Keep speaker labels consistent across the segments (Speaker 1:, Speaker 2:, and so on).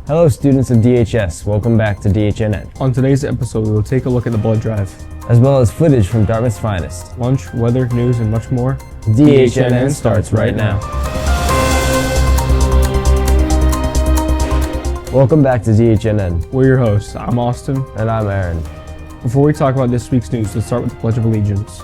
Speaker 1: Hello students of DHS, welcome back to DHNN.
Speaker 2: On today's episode, we will take a look at the blood drive,
Speaker 1: as well as footage from Dartmouth's finest.
Speaker 2: Lunch, weather, news, and much more.
Speaker 1: DHNN starts right now. Welcome back to DHNN.
Speaker 2: We're your hosts. I'm Austin.
Speaker 1: And I'm Aaron.
Speaker 2: Before we talk about this week's news, let's start with the Pledge of Allegiance.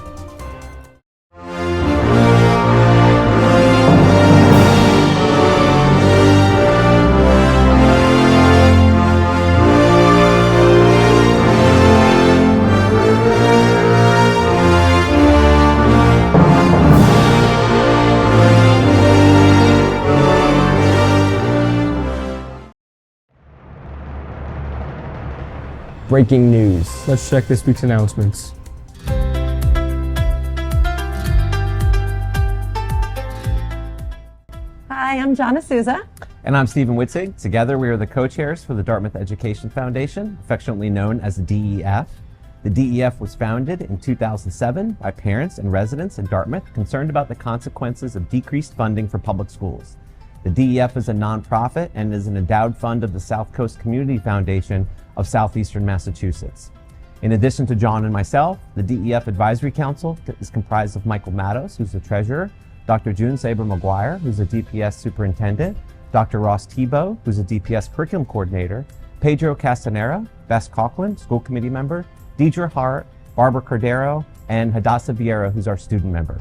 Speaker 1: Breaking news.
Speaker 2: Let's check this week's announcements.
Speaker 3: Hi, I'm Jonna Souza.
Speaker 4: And I'm Stephen Witzig. Together, we are the co-chairs for the Dartmouth Education Foundation, affectionately known as the DEF. The DEF was founded in 2007 by parents and residents in Dartmouth concerned about the consequences of decreased funding for public schools. The DEF is a nonprofit and is an endowed fund of the South Coast Community Foundation of Southeastern Massachusetts. In addition to John and myself, the DEF Advisory Council is comprised of Michael Matos, who's the treasurer, Dr. June Saber-McGuire, who's a DPS superintendent, Dr. Ross Tebow, who's a DPS curriculum coordinator, Pedro Castanera, Bess Coughlin, school committee member, Deidre Hart, Barbara Cordero, and Hadassah Vieira, who's our student member.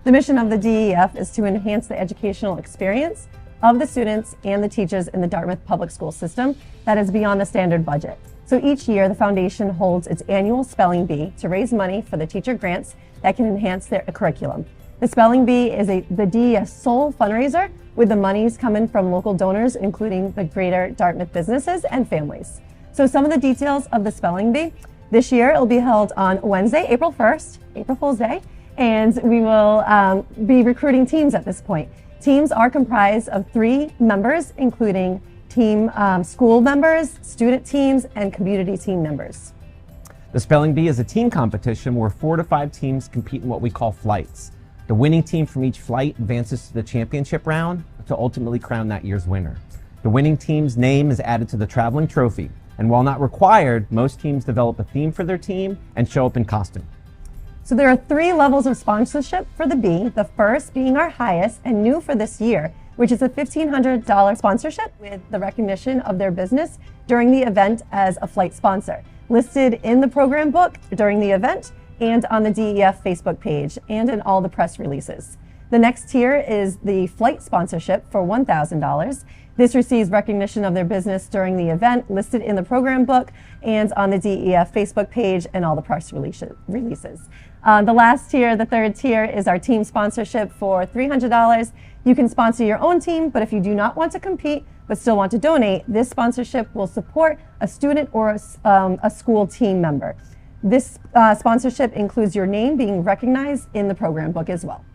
Speaker 3: The mission of the DEF is to enhance the educational experience of the students and the teachers in the Dartmouth public school system that is beyond the standard budget. So each year, the foundation holds its annual Spelling Bee to raise money for the teacher grants that can enhance their curriculum. The Spelling Bee is the DEF's sole fundraiser, with the monies coming from local donors, including the greater Dartmouth businesses and families. So some of the details of the Spelling Bee. This year, it will be held on Wednesday, April 1st, April Fool's Day, and we will be recruiting teams at this point. Teams are comprised of 3 members, including team school members, student teams, and community team members.
Speaker 4: The Spelling Bee is a team competition where 4 to 5 teams compete in what we call flights. The winning team from each flight advances to the championship round to ultimately crown that year's winner. The winning team's name is added to the traveling trophy, and while not required, most teams develop a theme for their team and show up in costume.
Speaker 3: So there are 3 levels of sponsorship for the Bee, the first being our highest and new for this year, which is a $1,500 sponsorship with the recognition of their business during the event as a flight sponsor, listed in the program book during the event and on the DEF Facebook page and in all the press releases. The next tier is the flight sponsorship for $1,000. This receives recognition of their business during the event, listed in the program book and on the DEF Facebook page and all the press releases. The last tier, the third tier, is our team sponsorship for $300. You can sponsor your own team, but if you do not want to compete but still want to donate, this sponsorship will support a student or a school team member. This sponsorship includes your name being recognized in the program book as well.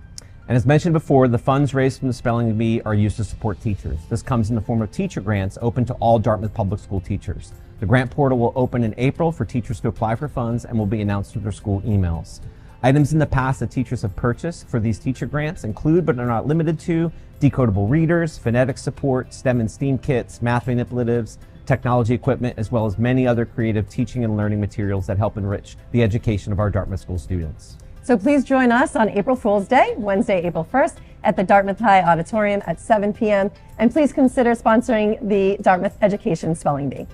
Speaker 4: And as mentioned before, the funds raised from the Spelling Bee are used to support teachers. This comes in the form of teacher grants open to all Dartmouth public school teachers. The grant portal will open in April for teachers to apply for funds and will be announced through their school emails. Items in the past that teachers have purchased for these teacher grants include, but are not limited to, decodable readers, phonetic support, STEM and STEAM kits, math manipulatives, technology equipment, as well as many other creative teaching and learning materials that help enrich the education of our Dartmouth school students.
Speaker 3: So please join us on April Fool's Day, Wednesday, April 1st, at the Dartmouth High Auditorium at 7 p.m. And please consider sponsoring the Dartmouth Education Spelling Bee.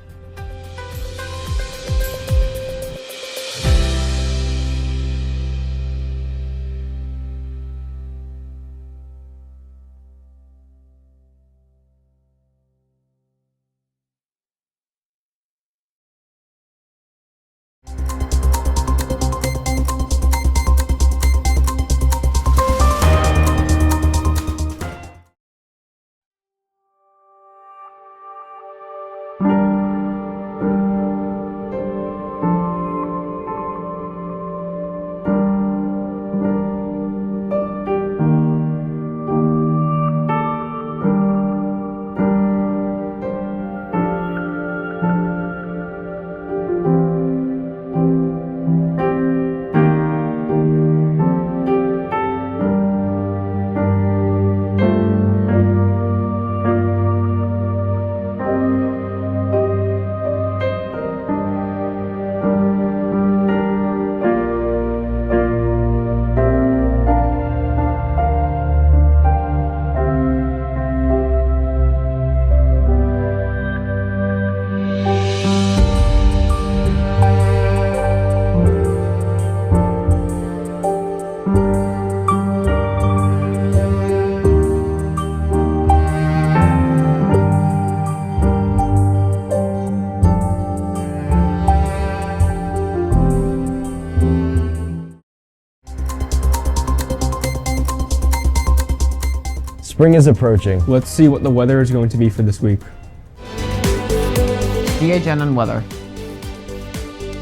Speaker 1: Spring is approaching.
Speaker 2: Let's see what the weather is going to be for this week.
Speaker 5: DHNN weather.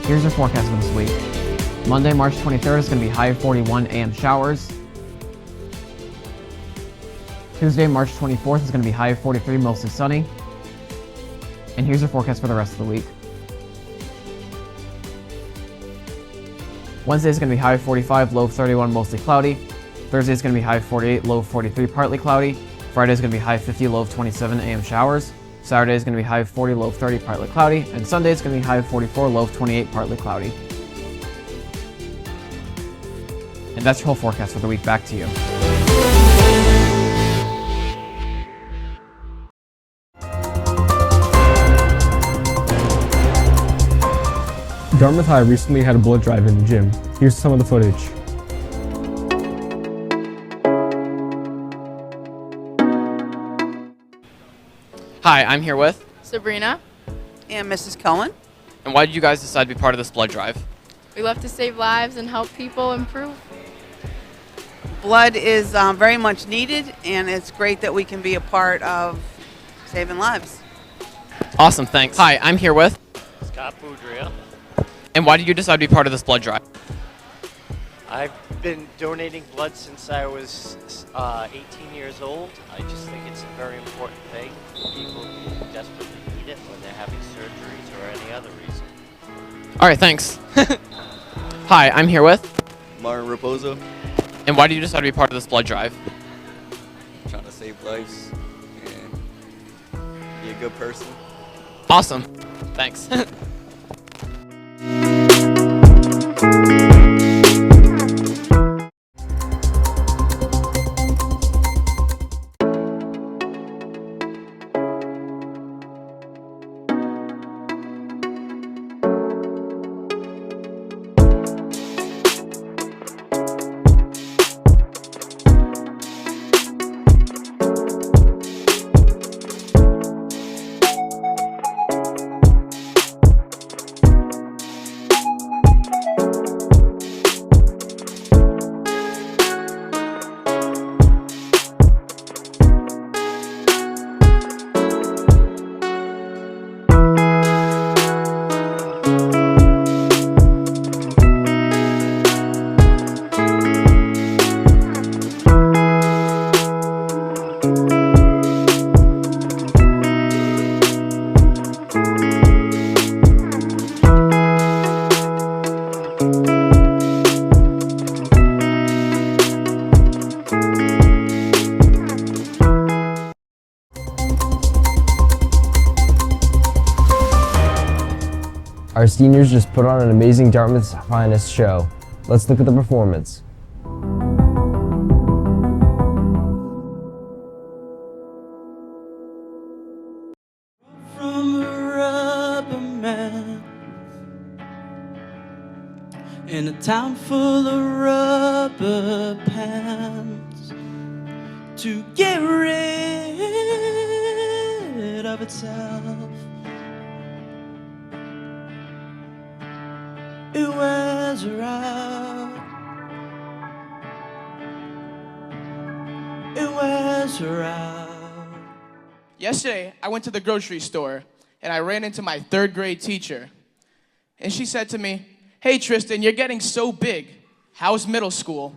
Speaker 5: Here's your forecast for this week. Monday, March 23rd is going to be high of 41 a.m. showers. Tuesday, March 24th is going to be high of 43, mostly sunny. And here's your forecast for the rest of the week. Wednesday is going to be high of 45, low of 31, mostly cloudy. Thursday is going to be high of 48, low of 43, partly cloudy. Friday is going to be high of 50, low of 27 a.m. showers. Saturday is going to be high of 40, low of 30, partly cloudy. And Sunday is going to be high of 44, low of 28, partly cloudy. And that's your whole forecast for the week. Back to you.
Speaker 2: Dartmouth High recently had a blood drive in the gym. Here's some of the footage.
Speaker 6: Hi, I'm here with.
Speaker 7: Sabrina.
Speaker 8: And Mrs. Cohen.
Speaker 6: And why did you guys decide to be part of this blood drive?
Speaker 7: We love to save lives and help people improve.
Speaker 8: Blood is very much needed, and it's great that we can be a part of saving lives.
Speaker 6: Awesome, thanks. Hi, I'm here with.
Speaker 9: Scott Boudria.
Speaker 6: And why did you decide to be part of this blood drive?
Speaker 9: I've been donating blood since I was 18 years old. I just think it's a very important thing for people who desperately need it when they're having surgeries or any other reason.
Speaker 6: All right, thanks. Hi, I'm here with.
Speaker 10: Martin Raposo.
Speaker 6: And why did you decide to be part of this blood drive?
Speaker 10: Trying to save lives and be a good person.
Speaker 6: Awesome, thanks.
Speaker 1: Our seniors just put on an amazing Dartmouth's finest show. Let's look at the performance.
Speaker 11: From a rubber man in a town full of rubber pants to get rid of itself. It wears her out. It wears her out.
Speaker 12: Yesterday, I went to the grocery store and I ran into my third grade teacher. And she said to me, "Hey Tristan, you're getting so big. How's middle school?"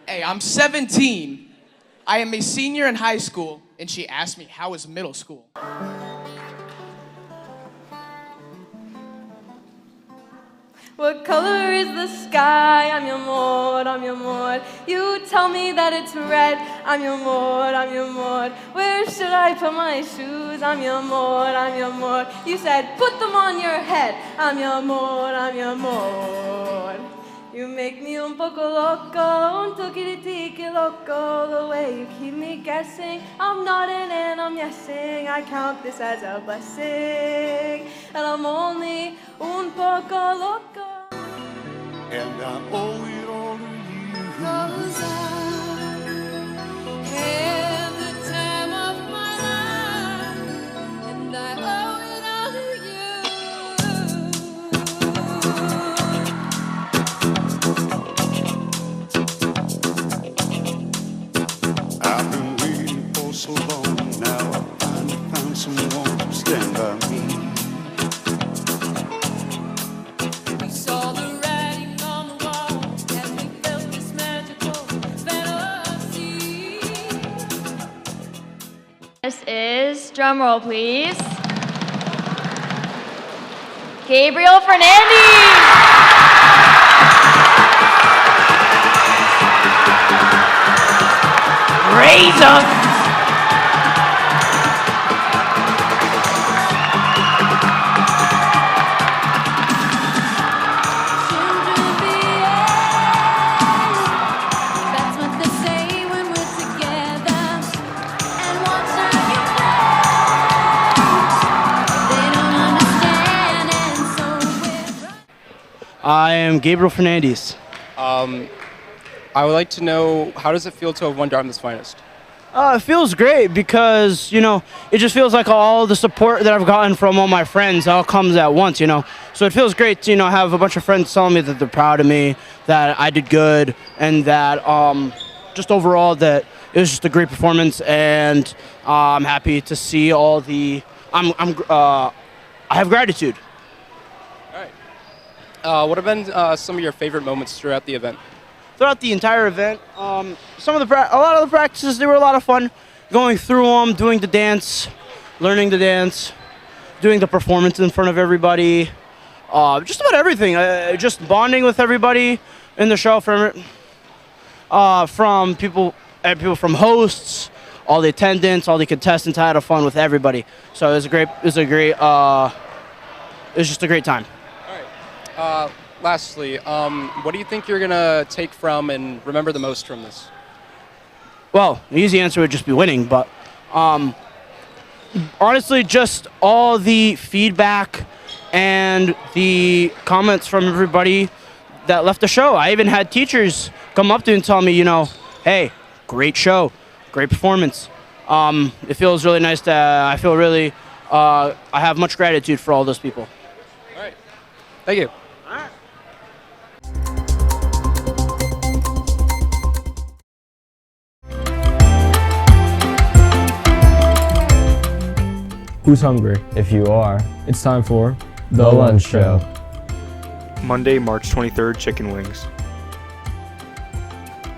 Speaker 12: Hey, I'm 17. I am a senior in high school, and she asked me, how is middle school?
Speaker 13: What color is the sky? I'm your Maud, I'm your Maud. You tell me that it's red. I'm your Maud, I'm your Maud. Where should I put my shoes? I'm your Maud, I'm your Maud. You said put them on your head. I'm your Maud, I'm your Maud. You make me un poco loco, un toquitiki loco. The way you keep me guessing, I'm nodding and I'm yesing. I count this as a blessing, and I'm only un poco loco.
Speaker 14: And I owe it all to you.
Speaker 13: 'Cause I had the time of my life, and I owe it all to you.
Speaker 15: finalists. Drum roll, please. Gabriel Fernandez.
Speaker 11: Raisins.
Speaker 13: That's what they say when we're together. And watch how you play. They don't understand, and so we're.
Speaker 16: I am Gabriel Fernandez.
Speaker 17: I would like to know, how does it feel to have won Dartmouth's Finest?
Speaker 16: It feels great because, it just feels like all the support that I've gotten from all my friends all comes at once, So it feels great to, have a bunch of friends telling me that they're proud of me, that I did good, and that just overall that it was just a great performance, and I'm happy to see all the, I have gratitude.
Speaker 17: All right. What have been some of your favorite moments throughout the event?
Speaker 16: Throughout the entire event, a lot of the practices, they were a lot of fun. Going through them, doing the dance, learning the dance, doing the performance in front of everybody, just about everything. Just bonding with everybody in the show, from people from hosts, all the attendants, all the contestants. I had fun with everybody, so it was just a great time.
Speaker 17: All right. Lastly, what do you think you're going to take from and remember the most from this?
Speaker 16: Well, the easy answer would just be winning, but honestly, just all the feedback and the comments from everybody that left the show. I even had teachers come up to me and tell me, hey, great show, great performance. It feels really nice I feel really, I have much gratitude for all those people.
Speaker 17: All right. Thank you.
Speaker 2: Who's hungry?
Speaker 1: If you are,
Speaker 2: It's time for
Speaker 1: The Lunch Show.
Speaker 18: Monday, March 23rd, chicken wings.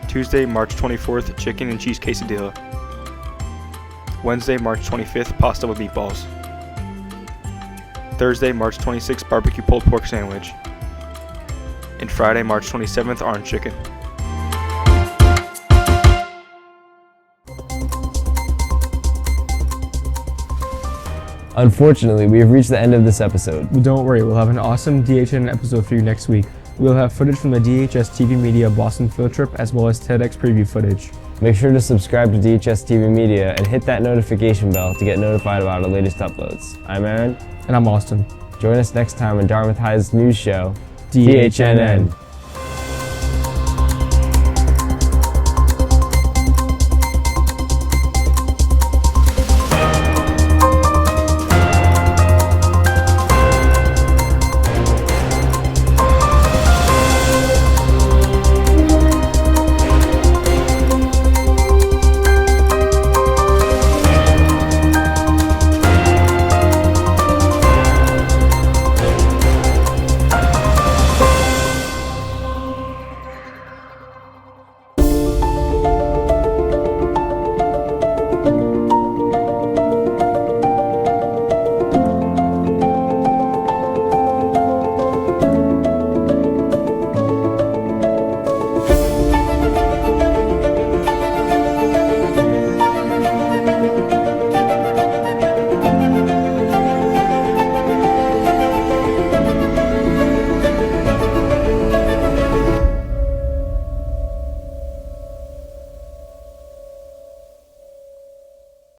Speaker 18: Tuesday, March 24th, chicken and cheese quesadilla. Wednesday, March 25th, pasta with meatballs. Thursday, March 26th, barbecue pulled pork sandwich. And Friday, March 27th, orange chicken.
Speaker 1: Unfortunately, we have reached the end of this episode.
Speaker 2: But don't worry, we'll have an awesome DHNN episode for you next week. We'll have footage from the DHS TV Media Boston field trip as well as TEDx preview footage.
Speaker 1: Make sure to subscribe to DHS TV Media and hit that notification bell to get notified about our latest uploads. I'm Aaron.
Speaker 2: And I'm Austin.
Speaker 1: Join us next time on Dartmouth High's news show,
Speaker 2: DHNN.